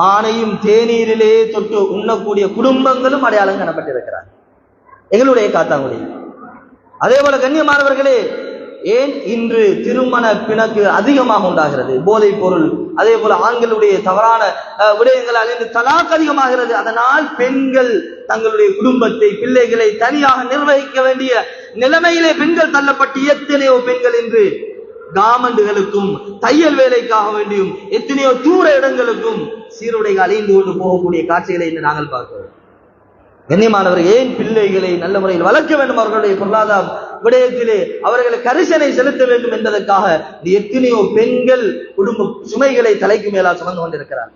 பானையும் தேநீரிலே தொட்டு உண்ணக்கூடிய குடும்பங்களும் அடையாளம் காணப்பட்டிருக்கிறார் எங்களுடைய காத்தாங்குடி. அதே போல கண்ணியமானவர்களே, ஏன் இன்று திருமண பிணக்கு அதிகமாக உண்டாகிறது, போதைப் பொருள், அதே போல ஆண்களுடைய தவறான விடயங்களால் இன்று தலாக் அதிகமாகிறது. அதனால் பெண்கள் தங்களுடைய குடும்பத்தை, பிள்ளைகளை தனியாக நிர்வகிக்க வேண்டிய நிலைமையிலே பெண்கள் தள்ளப்பட்டு எத்தனையோ பெண்கள் இன்று கார்மெண்டுகளுக்கும் தையல் வேலைக்காக வேண்டியும் எத்தனையோ தூர இடங்களுக்கும் சீருடைகள் அழிந்து கொண்டு போகக்கூடிய காட்சிகளை இன்று நாங்கள் பார்க்கிறோம். கண்ணியமானவர்கள், ஏன் பிள்ளைகளை நல்ல முறையில் வளர்க்க வேண்டும், அவர்களுடைய பொருளாதார விடயத்திலே அவர்களை கரிசனை செலுத்த வேண்டும் என்பதற்காக எத்தனையோ பெண்கள் குடும்ப சுமைகளை தலைக்கு மேலால் சுமந்து கொண்டிருக்கிறார்.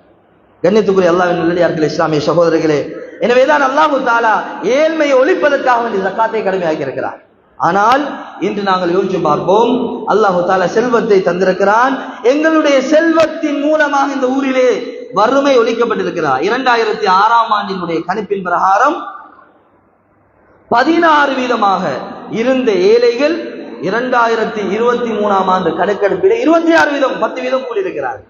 கண்ணியத்துக்குரிய அல்லாஹ்வின் நல்லடியார்களே, இஸ்லாமிய சகோதரர்களே, எனவேதான் அல்லாஹ் தஆலா ஏழ்மையை ஒழிப்பதற்காக வேண்டிய ஜக்காத்தை கடமையாக்கி இருக்கிறார். ஆனால் இன்று நாங்கள் யோசிச்சு பார்ப்போம், அல்லாஹ் தஆலா செல்வத்தை தந்திருக்கிறான். எங்களுடைய செல்வத்தின் மூலமாக இந்த ஊரிலே வறுமை ஒழிக்கப்பட்டிருக்கிறார். 2006ஆம் ஆண்டினுடைய கணிப்பின் பிரகாரம் 16% இருந்த ஏழைகள் 2023ஆம் ஆண்டு கணக்கெடுப்பிலே 26%, 10% கூடியிருக்கிறார்.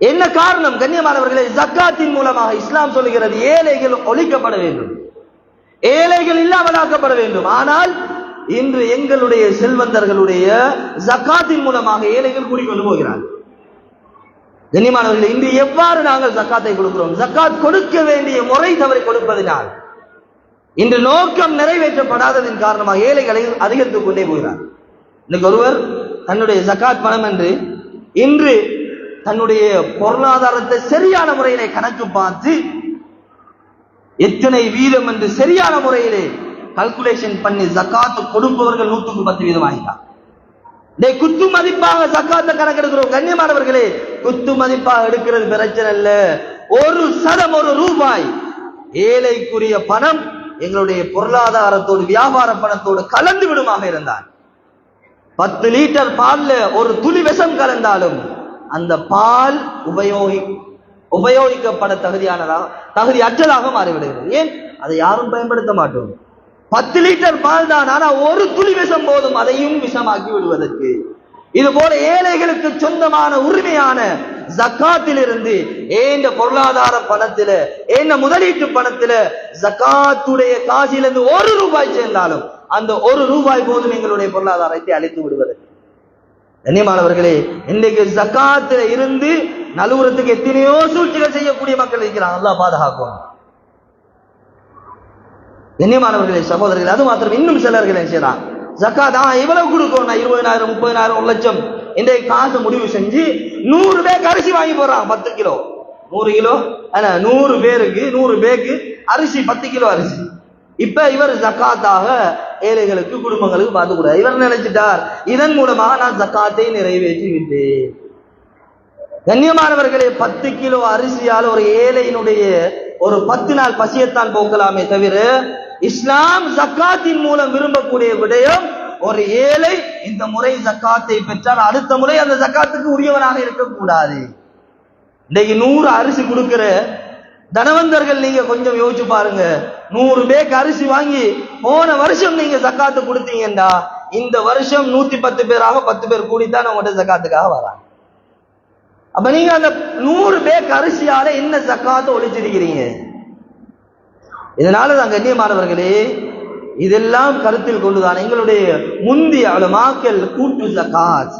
என்ன காரணம்? கண்ணியமானவர்களே, ஜக்காத்தின் மூலமாக இஸ்லாம் சொல்லுகிறது ஏழைகள் ஒழிக்கப்பட வேண்டும். ஏழைகள் இல்லாமலாக்கப்பட வேண்டும். ஆனால் இன்று எங்களுடைய செல்வந்தர்களுடைய ஜக்காத்தின் மூலமாக ஏழைகள் கூடிக்கொண்டு போகிறார்கள். கண்ணியமானவர்களே, இன்று எவ்வாறு நாங்கள் ஜக்காத்தை கொடுக்கிறோம்? ஜக்காத் கொடுக்க வேண்டிய முறை தவறி கொடுப்பதினால் இன்று நோக்கம் நிறைவேற்றப்படாததின் காரணமாக ஏழைகளை அதிகரித்துக் கொண்டே போகிறார். இன்னைக்கு ஒருவர் தன்னுடைய ஜக்காத் பணம் என்று இன்று தன்னுடைய பொருளாதாரத்தை சரியான முறையிலே கணக்கு பார்த்து எத்தனை வீதம் என்று சரியான முறையிலே கல்குலேஷன் பண்ணி ஜக்காத்து கொடுப்பவர்கள் 110% ஆகிட்டார். குத்து மதிப்பாக ஜக்காத்தை கணக்கெடுக்கிறோம். கண்ணியமானவர்களே, குத்து மதிப்பாக எடுக்கிறது பிரச்சனை இல்ல. ஒரு சதம், ஒரு ரூபாய் ஏழைக்குரிய பணம் எங்களுடைய பொருளாதாரத்தோடு வியாபார பணத்தோடு கலந்து விடுமாக இருந்தால் 10 லிட்டர் பால்ல ஒரு துளி விஷம் கலந்தாலும் அந்த பால் உபயோகிக்கப்பட தகுதி அற்றதாக மாறிவிடுகிறது. ஏன்? அதை யாரும் பயன்படுத்த மாட்டோம். 10 லிட்டர் பால் தான், ஆனா ஒரு துளி விஷம் போதும் அதையும் விஷமாக்கி விடுவதற்கு. இது போல ஏழைகளுக்கு சொந்தமான உரிமையான ஜக்காத்திலிருந்து ஏந்த பொருளாதார பணத்தில, ஏந்த முதலீட்டு பணத்தில ஜக்காத்துடைய காசிலிருந்து 1 ரூபாய் சேர்ந்தாலும் அந்த 1 ரூபாய் போதும் எங்களுடைய பொருளாதாரத்தை அழித்து விடுவதற்கு. கண்ணியமானவர்களே, இன்றைக்கு ஜக்காத்தில இருந்து நலுவரத்துக்கு எத்தனையோ சூழ்ச்சிகள் செய்யக்கூடிய மக்கள் இருக்கிறாங்க. அல்லாஹ் பாதுகாக்கும். கண்ணியமானவர்களே, சகோதரர்கள், அது மாத்திரம் இன்னும் சிலர்கள் செய்யறாங்க. ஜக்காத் இவ்வளவு கொடுக்கும், 20,000, 30,000, 1 லட்சம் இன்றைய காசு முடிவு செஞ்சு 100 பேக்கு அரிசி வாங்கி போறாங்க. 10 கிலோ 100 கிலோ 100 பேருக்கு 100 பேக்கு அரிசி, 10 கிலோ அரிசி. இப்ப இவர் ஜக்காத்தாக ஏழைகளுக்கு குடும்பங்களுக்கு பார்த்து கூடாது. இவர் நினைச்சிட்டார், இதன் மூலமாக நான் ஜக்காத்தை நிறைவேற்றி விட்டேன். கண்ணியமானவர்களே, 10 கிலோ அரிசியால் ஒரு ஏழையினுடைய ஒரு 10 நாள் பசியத்தான் போக்கலாமே தவிர, இஸ்லாம் ஜக்காத்தின் மூலம் விரும்பக்கூடிய விடயம், ஒரு ஏழை இந்த முறை ஜக்காத்தை பெற்றால் அடுத்த முறை அந்த ஜக்காத்துக்கு உரியவனாக இருக்கக்கூடாது. இன்னைக்கு 100 அரிசி கொடுக்கிற தனவந்தர்கள் நீங்க கொஞ்சம் யோசிச்சு பாருங்க. 100 பேக் அரிசி வாங்கி போன வருஷம் நீங்க ஜக்காத்து கொடுத்தீங்கன்னா இந்த வருஷம் 110 பேராக 10 பேர் கூடித்தான் உங்கள்கிட்ட ஜக்காத்துக்காக வராங்க. அப்ப நீங்க அந்த 100 பேக் அரிசியால என்ன ஜக்காத்தை ஒழிச்சிருக்கிறீங்க? இதனால தான் கண்ணியமானவர்களே, இதெல்லாம் கருத்தில் கொண்டுதான் எங்களுடைய முந்திய உலமாக்கள் கூட்டு ஜக்காத்,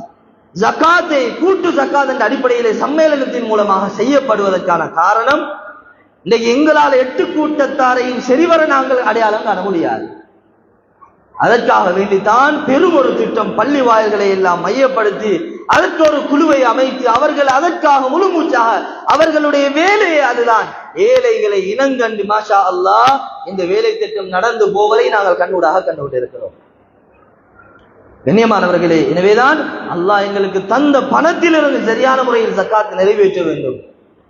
ஜக்காத்தை கூட்டு ஜக்காத் என்ற அடிப்படையிலே சம்மேளனத்தின் மூலமாக செய்யப்படுவதற்கான காரணம், இன்றைக்கு எங்களால் 8 கூட்டத்தாரையும் சரிவர நாங்கள் அடையாளம் காண முடியாது. அதற்காக வேண்டித்தான் பெரும் ஒரு திட்டம், பள்ளி வாயில்களை எல்லாம் மையப்படுத்தி அதற்கு ஒரு குழுவை அமைத்து அவர்கள் அதற்காக முழு மூச்சாக அவர்களுடைய வேலையை அதுதான் ஏழைகளை இனங்கண்டு மாஷா அல்லாஹ் இந்த வேலை திட்டம் நடந்து போவதை நாங்கள் கண்ணூடாக கண்டுவிட்டு இருக்கிறோம். கண்ணியமானவர்களே, எனவேதான் அல்லாஹ் எங்களுக்கு தந்த பணத்திலிருந்து சரியான முறையில் ஜக்காத் நிறைவேற்ற வேண்டும்.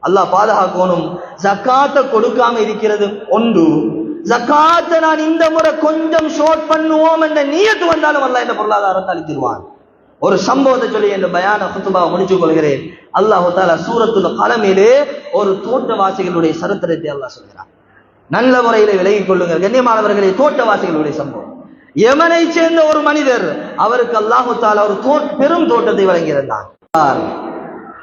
அல்லாஹ் பாதுகாக்கணும். ஜக்காத்தை கொடுக்காம இருக்கிறது ஒன்று, ஜக்காத்தை நான் இந்த முறை கொஞ்சம் ஷார்ட் பண்ணுவோம் என்ற நியத்து வந்தாலும் அல்லாஹ் இந்த பொருளாதாரத்தை அளித்திருவான். ஒரு சம்பவத்தை சொல்லி இந்த பயான குத்துபாவை முடிச்சுக் கொள்கிறேன். அல்லாஹ் தஆலா சூரத்துல் கலமிலே ஒரு தோட்டவாசிகளுடைய சரித்திரத்தை அல்லாஹ் சொல்கிறார். நல்ல முறையில விலகிக் கொள்ளுங்கள் கண்ணியமானவர்களே. தோட்டவாசிகளுடைய சம்பவம், யமனை சேர்ந்த ஒரு மனிதர், அவருக்கு அல்லாஹ் தஆலா ஒரு பெரும் தோட்டத்தை வழங்கியிருந்தார்.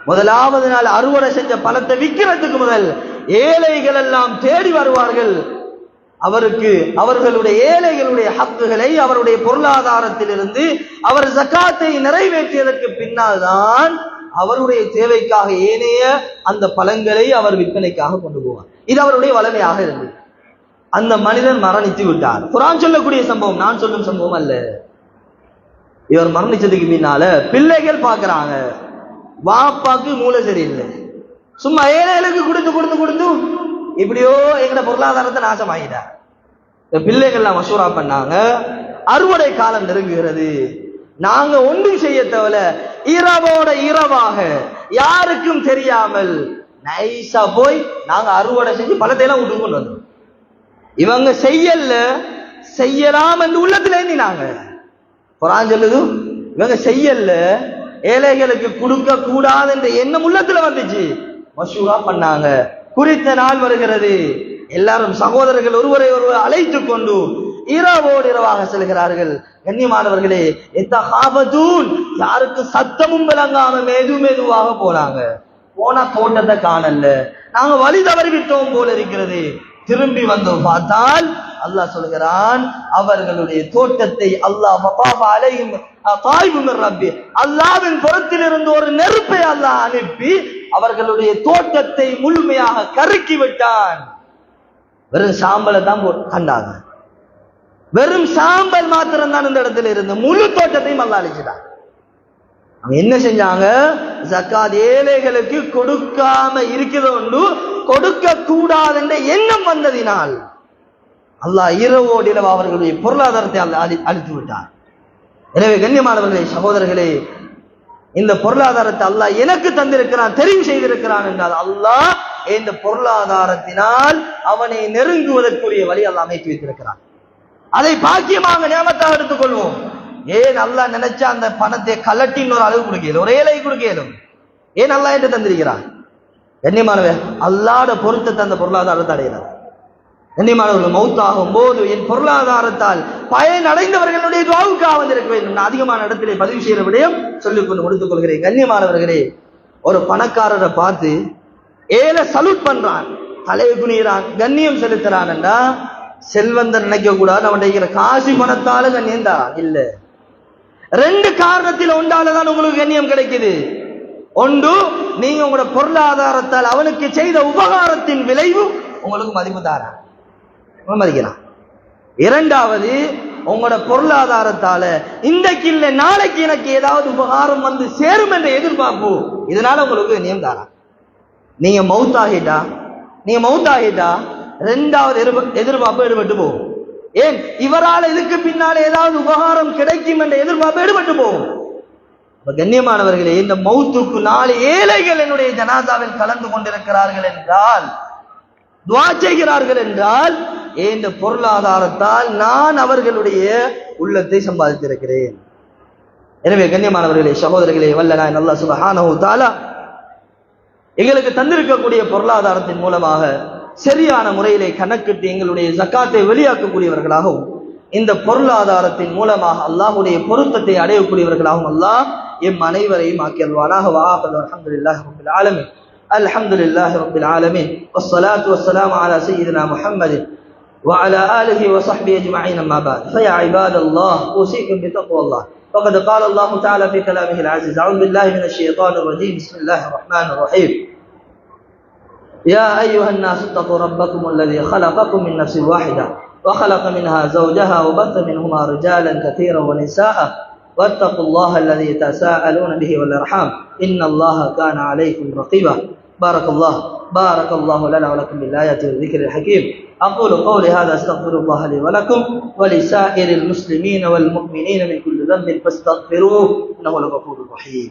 முதலாவது நாள் அறுவடை செஞ்ச பழத்தை விற்கிறதுக்கு முதல் ஏழைகள் எல்லாம் தேடி வருவார்கள். அவருக்கு அவர்களுடைய ஏழைகளுடைய ஹக்குகளை அவருடைய பொருளாதாரத்திலிருந்து அவர் ஜக்காத்தை நிறைவேற்றியதற்கு பின்னால் தான் அவருடைய தேவைக்காக ஏனைய அந்த பழங்களை அவர் விற்பனைக்காக கொண்டு போவார். இது அவருடைய வளமையாக இருந்தது. அந்த மனிதன் மரணித்து விட்டார். குர்ஆன் சொல்லக்கூடிய சம்பவம், நான் சொல்லும் சம்பவம் அல்ல. இவர் மரணிச்சதுக்கு பின்னால பிள்ளைகள் பார்க்கிறாங்க, வாப்பாக்கு மூளை சரியில்லை, சும்மா ஏழைகளுக்கு கொடுத்து கொடுத்து கொடுத்து இப்படியோ எங்கட பொருளாதாரத்தை நாசமாகிட்டார். பிள்ளைகள்லாம் மசூரா பண்ணாங்க, அறுவடை காலம் நெருங்குகிறது, நாங்க ஒன்றும் செய்ய தேவல, இரவோட இரவாக யாருக்கும் தெரியாமல் நைஸா போய் நாங்க அறுவடை செஞ்சு பழத்தை எல்லாம் விட்டு கொண்டு வந்தோம். இவங்க செய்யலாம் என்று உள்ளத்துல எண்ணினாங்க. குர்ஆன் சொல்லுது, இவங்க செய்யல, ஏழைகளுக்கு கொடுக்க கூடாது என்ற எண்ணம் உள்ளத்துல வந்துச்சு. மசூரா பண்ணாங்க. குறித்த நாள் வருகிறது, எல்லாரும் சகோதரர்கள் ஒருவரை ஒருவர் அழைத்து கொண்டு இரவோடு இரவாக செல்கிறார்கள். கண்ணியமானவர்களே, யாருக்கு சத்தமும் விளங்காம மெதுவாக போனாங்க. போனா தோட்டத்தை காணல, நாங்க வழி தவறி விட்டோம் போல இருக்கிறது. திரும்பி வந்து பார்த்தால் அல்லாஹ் சொல்கிறான், அவர்களுடைய தோட்டத்தை அல்லாஹ் அல்லாஹ்வின் புறத்திலிருந்து ஒரு நெருப்பை அல்லாஹ் அனுப்பி அவர்களுடைய தோட்டத்தை முழுமையாக கருக்கி விட்டான். வெறும் சாம்பலை தான் கண்டாங்க. வெறும் சாம்பல் மாத்திரம் தான் இந்த இடத்துல இருந்து முழு தோட்டத்தையும் அல்லாஹ் அழிச்சிட்டான். அவங்க என்ன செஞ்சாங்க? ஜக்காத் ஏழைகளுக்கு கொடுக்காம இருக்கிறது கொடுக்க கூடாது என்ற எண்ணம் வந்ததினால் அல்லாஹ் இரவோடு இரவு அவர்களுடைய பொருளாதாரத்தை அழித்து விட்டார். எனவே கண்ணியமானவர்களே, சகோதரர்களே, இந்த பொருளாதாரத்தை அல்லாஹ் எனக்கு தந்திருக்கிறான், தெரிவு செய்திருக்கிறான் என்றால் அல்லாஹ் இந்த பொருளாதாரத்தினால் அவனை நெருங்குவதற்குரிய வழி அல்லாஹ் அமைத்து வைத்திருக்கிறான். அதை பாக்கியமாக நியமத்தாக எடுத்துக்கொள்வோம். ஏன் அல்லாஹ் நினைச்சா அந்த பணத்தை கலட்டி இன்னொரு அளவு கொடுக்கலும், ஒரு ஏழை கொடுக்கலும். ஏன் அல்லாஹ் என்று தந்திருக்கிறான்? கண்ணியமானவே, அல்லாஹ்வுடைய பொருத்தத்தை அந்த பொருளாதாரத்தை அடைகிறார். கண்ணியமானவர்கள், மௌத்தாகும் போது என் பொருளாதாரத்தால் பயனடைந்தவர்களுடைய துஆவுக்காக வந்திருக்க வேண்டும். நான் அதிகமான இடத்திலே பதிவு செய்கிற விடயம் சொல்லிக்கொண்டு முடித்துக் கொள்கிறேன். கண்ணியமானவர்களே, ஒரு பணக்காரரை பார்த்து ஏழை சல்யூட் பண்றான், தலையை குனிகிறான், கண்ணியம் செலுத்துறான் என்றா செல்வந்தன் நினைக்க கூடாது அவன் காசி பணத்தால கண்ணியம் தான் இல்ல. ரெண்டு காரணத்தில் ஒன்றாலதான் உங்களுக்கு கண்ணியம் கிடைக்குது. ஒன்று, நீங்க உங்களோட பொருளாதாரத்தால் அவனுக்கு செய்த உபகாரத்தின் விளைவு உங்களுக்கு மதிப்பு தாரா மதிக்கிறான். இரண்டாவது, உங்களோட பொருளாதாரத்தால இன்றைக்கு இல்ல நாளைக்கு எனக்கு ஏதாவது உபகாரம் வந்து சேரும் என்ற எதிர்பார்ப்பு, இதனால உங்களுக்கு கண்ணியம் தாரா. நீங்க மௌத்தாகிட்டா ரெண்டாவது எதிர்பார்ப்பு எடுபட்டு போகும். ஏன்? இவரால் இதுக்கு பின்னால் ஏதாவது உபகாரம் கிடைக்கும் என்ற எதிர்பார்ப்பு எடுபட்டு போகும். கண்ணியமானவர்களே, இந்த மௌத்துக்கு 4 ஏழைகள் என்னுடைய ஜனாசாவில் கலந்து கொண்டிருக்கிறார்கள் என்றால், துஆ செய்கிறார்கள் என்றால், இந்த பொருளாதாரத்தால் நான் அவர்களுடைய உள்ளத்தை சம்பாதித்திருக்கிறேன். எனவே கண்ணியமானவர்களே, சகோதரர்களே, வல்லநாயன் அல்லாஹ் சுப்ஹானஹு வ தஆலா எங்களுக்கு தந்திருக்கக்கூடிய பொருளாதாரத்தின் மூலமாக சரியான முறையிலே கணக்கிட்டு எங்களுடைய ஜக்காத்தை வெளியாக்கக்கூடியவர்களாகவும் இந்த பொருளாதாரத்தின் மூலமாக அல்லாஹ்வுடைய பொருத்தத்தை அடையக்கூடியவர்களாகவும் அல்லாஹ் எம் அனைவரையும் ஆக்கி அல்வானாக. அல்ஹம்துலில்லாஹி ரப்பில் ஆலமீன். அல்ஹம்துலில்லாஹி ரப்பில் ஆலமீன். வஸ்ஸலாத்து வஸ்ஸலாமு அலா சய்யிதினா முஹம்மதின் وعلى آله وصحبه أجمعين. أما بعد، فيا عباد الله أوصيكم بتقوى الله. فقد قال الله تعالى في كلامه العزيز: أعوذ بالله من الشيطان الرجيم. بسم الله الرحمن الرحيم. يا أيها الناس اتقوا ربكم الذي خلقكم من نفس واحدة وخلق منها زوجها وبث منهما رجالا كثيرا ونساء واتقوا الله الذي تساءلون به والأرحام إن الله كان عليكم رقيبا. بارك الله لنا ولكم بالآيات والذكر الحكيم. أقول قولي هذا أستغفر الله لي ولكم ولسائر المسلمين والمؤمنين من كل ذنب فاستغفروه إنه الغفور الرحيم.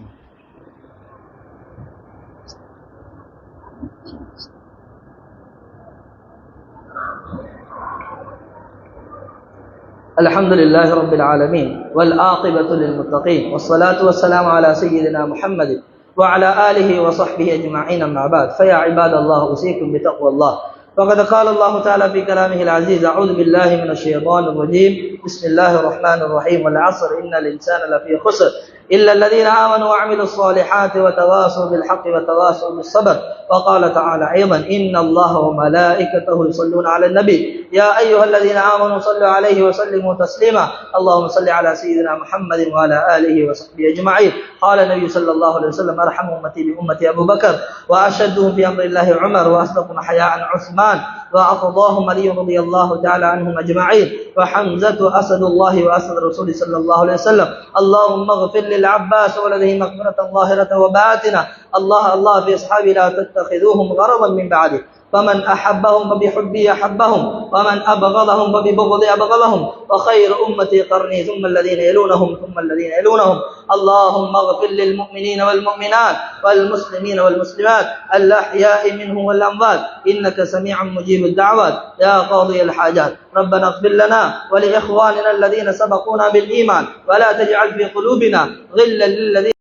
الحمد لله رب العالمين والعاقبة للمتقين والصلاة والسلام على سيدنا محمد وعلى آله وصحبه أجمعين. أما بعد، فيا عباد الله أوصيكم بتقوى الله. فقد قال الله تعالى في كلامه العزيز: أعوذ بالله من الشيطان الرجيم. بسم الله الرحمن الرحيم. والعصر إن الإنسان لفي خسر إلا الذين آمنوا وعملوا الصالحات وتواصوا بالحق وتواصوا بالصبر. وقال تعالى أيضا: إن الله وملائكته يصلون على النبي يا أيها الذين آمنوا صلوا عليه وسلموا تسليما. اللهم صل على سيدنا محمد وعلى آله وصحبه أجمعين. قال النبي صلى الله عليه وسلم: أرحم أمتي بأمتي أبو بكر وأشدهم في أمر الله عمر وأصدقهم حياء عثمان وأقضاهم علي رضي الله تعالى عنهم أجمعين وحمزة أسد الله وأسد رسول صلى الله عليه وسلم. اللهم اغفر للعباس ولده مغفرة ظاهرة وباطنة. الله في أصحابه لا تتخذوهم غرضا من بعده. فمن أحبهم فبحبي أحبهم ومن أبغضهم فببغضي أبغضهم. وخير أمتي قرني ثم الذين يلونهم ثم الذين يلونهم. اللهم اغفر للمؤمنين والمؤمنات والمسلمين والمسلمات الأحياء منهم والأموات إنك سميع مجيب الدعوات يا قاضي الحاجات. ربنا اغفر لنا ولإخواننا الذين سبقونا بالإيمان ولا تجعل في قلوبنا غلا للذين